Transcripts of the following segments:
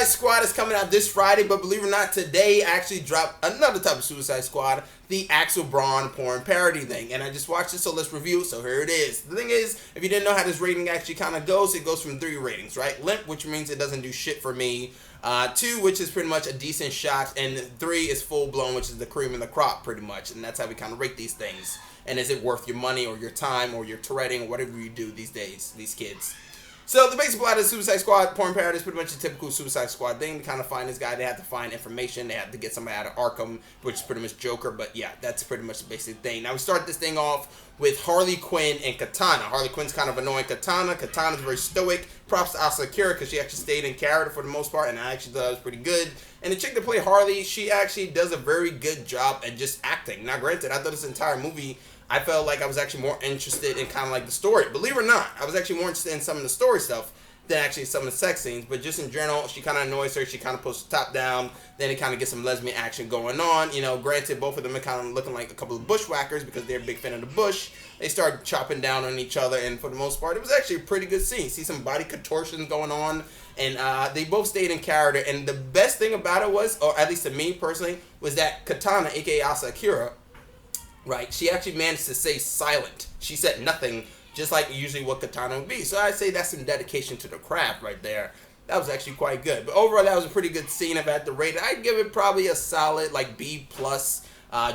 Squad is coming out this Friday, but believe it or not, today I actually dropped another type of Suicide Squad, the Squad Porn Parody thing. And I just watched it, so let's review it. So here it is. The thing is, if you didn't know how this rating actually kind of goes, it goes from 3 ratings, right? Limp, which means it doesn't do shit for me. 2, which is pretty much a decent shot. And 3 is full blown, which is the cream of the crop, pretty much. And that's how we kind of rate these things. And is it worth your money or your time or your threading or whatever you do these days, these kids? So the basic plot of Suicide Squad Porn Parody is pretty much a typical Suicide Squad thing. To kind of find this guy, they have to find information. They have to get somebody out of Arkham, which is pretty much Joker. But yeah, that's pretty much the basic thing. Now we start this thing off with Harley Quinn and Katana. Harley Quinn's kind of annoying Katana's very stoic. Props to Asa Akira because she actually stayed in character for the most part, and I actually thought it was pretty good. And the chick that played Harley, she actually does a very good job at just acting. Now granted, I thought this entire movie, I felt like I was actually more interested in kind of like the story. Believe it or not, I was actually more interested in some of the story stuff than actually some of the sex scenes. But just in general, she kind of annoys her. She kind of puts the top down. Then it kind of gets some lesbian action going on. You know, granted, both of them are kind of looking like a couple of bushwhackers because they're a big fan of the bush. They start chopping down on each other, and for the most part, it was actually a pretty good scene. See some body contortions going on, and they both stayed in character. And the best thing about it was, or at least to me personally, was that Katana, aka Asa Akira, right, she actually managed to stay silent. She said nothing, just like usually what Katana would be. So I'd say that's some dedication to the craft right there. That was actually quite good. But overall, that was a pretty good scene. If I had to rate it, I'd give it probably a solid like B+,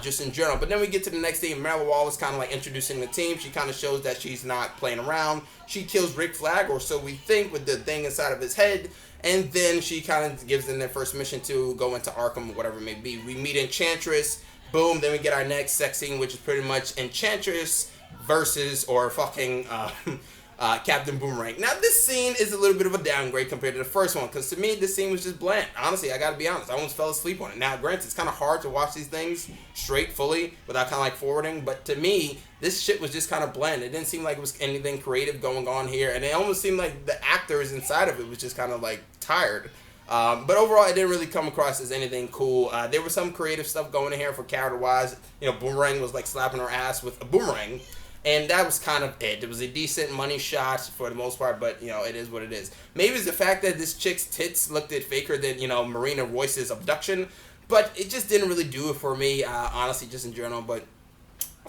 just in general. But then we get to the next scene. Marilla Wallace kind of like introducing the team. She kind of shows that she's not playing around. She kills Rick Flag, or so we think, with the thing inside of his head. And then she kind of gives them their first mission to go into Arkham or whatever it may be. We meet Enchantress. Boom, then we get our next sex scene, which is pretty much Enchantress versus or fucking Captain Boomerang. Now, this scene is a little bit of a downgrade compared to the first one, because to me, this scene was just bland. Honestly, I gotta be honest, I almost fell asleep on it. Now, granted, it's kind of hard to watch these things straight, fully, without kind of like forwarding, but to me, this shit was just kind of bland. It didn't seem like it was anything creative going on here, and it almost seemed like the actors inside of it was just kind of like tired. But overall, it didn't really come across as anything cool. There was some creative stuff going in here for character-wise. You know, Boomerang was like slapping her ass with a boomerang, and that was kind of it. It was a decent money shot for the most part, but, you know, it is what it is. Maybe it's the fact that this chick's tits looked at faker than, you know, Marina Royce's abduction, but it just didn't really do it for me, honestly, just in general, but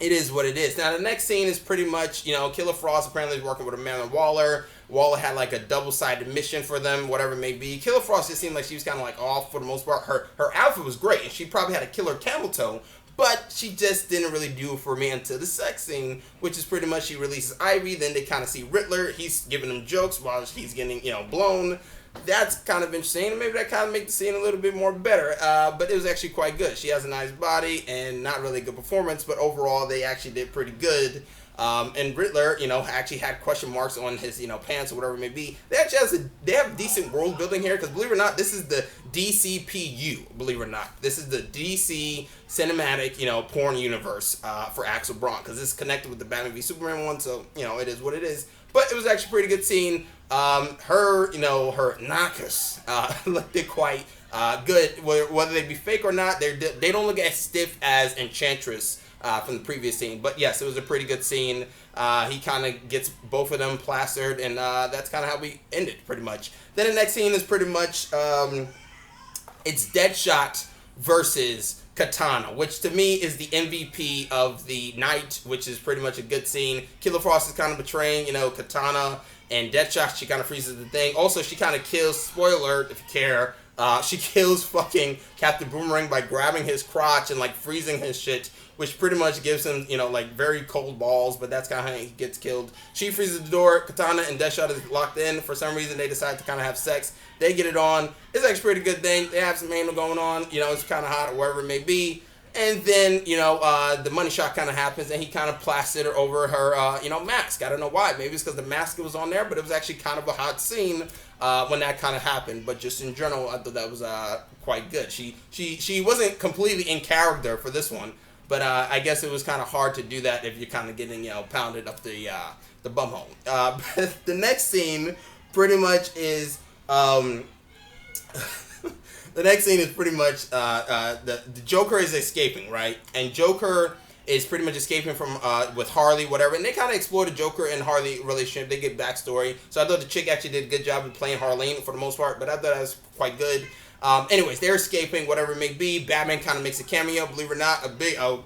it is what it is. Now, the next scene is pretty much, you know, Killer Frost apparently is working with Amanda Waller. Waller had like a double-sided mission for them, whatever it may be. Killer Frost just seemed like she was kind of like off for the most part. Her outfit was great, and she probably had a killer camel toe, but she just didn't really do it for me until the sex scene, which is pretty much she releases Ivy. Then they kind of see Riddler. He's giving them jokes while he's getting, you know, blown. That's kind of interesting, and maybe that kind of makes the scene a little bit more better, but it was actually quite good. She has a nice body and not really a good performance, but overall they actually did pretty good. And Riddler, you know, actually had question marks on his, you know, pants or whatever it may be. They actually have decent world building here, because believe it or not, this is the DCPU, believe it or not. This is the DC cinematic, you know, porn universe for Axel Braun, because it's connected with the Batman v Superman one, so, you know, it is what it is. But it was actually a pretty good scene. Her, you know, her knockers looked quite good. Whether they be fake or not, they don't look as stiff as Enchantress from the previous scene. But yes, it was a pretty good scene. He kind of gets both of them plastered, and that's kind of how we ended, pretty much. Then the next scene is pretty much, it's Deadshot versus Katana, which to me is the MVP of the night, which is pretty much a good scene. Killer Frost is kind of betraying, you know, Katana, and Deadshot, she kind of freezes the thing. Also, she kind of kills, spoiler alert if you care, she kills fucking Captain Boomerang by grabbing his crotch and like freezing his shit, which pretty much gives him, you know, like very cold balls, but that's kind of how he gets killed. She freezes the door, Katana and Deadshot is locked in. For some reason, they decide to kind of have sex. They get it on. It's actually a pretty good thing. They have some anal going on, you know, it's kind of hot or wherever it may be. And then, you know, the money shot kind of happens, and he kind of plastered her over her, you know, mask. I don't know why. Maybe it's because the mask was on there, but it was actually kind of a hot scene when that kind of happened. But just in general, I thought that was quite good. She wasn't completely in character for this one, but I guess it was kind of hard to do that if you're kind of getting, you know, pounded up the bumhole. But the next scene pretty much is the next scene is pretty much the Joker is escaping, right? And Joker is pretty much escaping from with Harley, whatever, and they kind of explore the Joker and Harley relationship. They get backstory, so I thought the chick actually did a good job of playing Harleen for the most part, but I thought that was quite good. Anyways, they're escaping, whatever it may be. Batman kind of makes a cameo, believe it or not,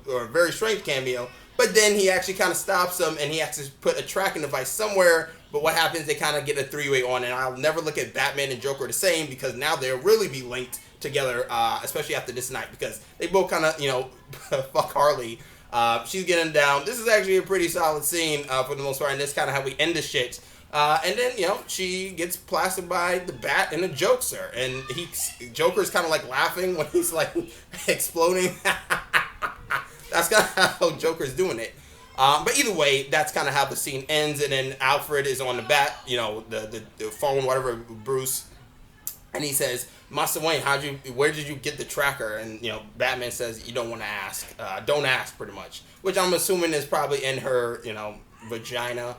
or a very strange cameo. But then he actually kind of stops them, and he has to put a tracking device somewhere. But what happens? They kind of get a three-way on, and I'll never look at Batman and Joker the same, because now they'll really be linked together, especially after this night, because they both kind of, fuck Harley. She's getting down. This is actually a pretty solid scene for the most part, and this kind of how we end the shit. And then, she gets plastered by the bat and the Jokester, and Joker's kind of like laughing when he's like exploding. That's kind of how Joker's doing it. But either way, that's kind of how the scene ends, and then Alfred is on the bat, the phone, whatever, Bruce, and he says, Master Wayne, where did you get the tracker? And, Batman says, you don't want to ask. Don't ask, pretty much. Which I'm assuming is probably in her, vagina.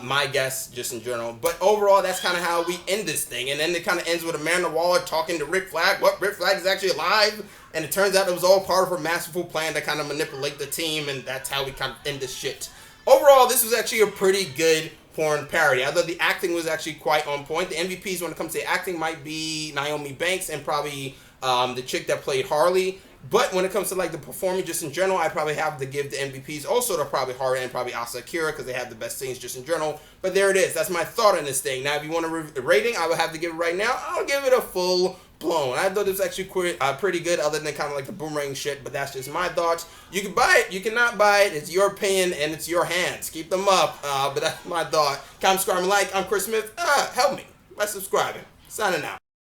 My guess, just in general. But overall, that's kind of how we end this thing. And then it kind of ends with Amanda Waller talking to Rick Flag. What? Rick Flag is actually alive? And it turns out it was all part of her masterful plan to kind of manipulate the team. And that's how we kind of end this shit. Overall, this was actually a pretty good porn parody. I thought the acting was actually quite on point. The MVPs when it comes to acting might be Naomi Banks and probably the chick that played Harley. But when it comes to like the performing just in general, I probably have to give the MVPs also to probably Harley and probably Asa Akira, because they have the best scenes just in general. But there it is. That's my thought on this thing. Now, if you want a rating, I would have to give it right now. I'll give it a full blown. I thought it was actually pretty good, other than kind of like the Boomerang shit, but that's just my thoughts. You can buy it, you cannot buy it. It's your opinion and it's your hands. Keep them up. But that's my thought. Comment, subscribe, and like. I'm Chris Smith. Help me by subscribing. Signing out.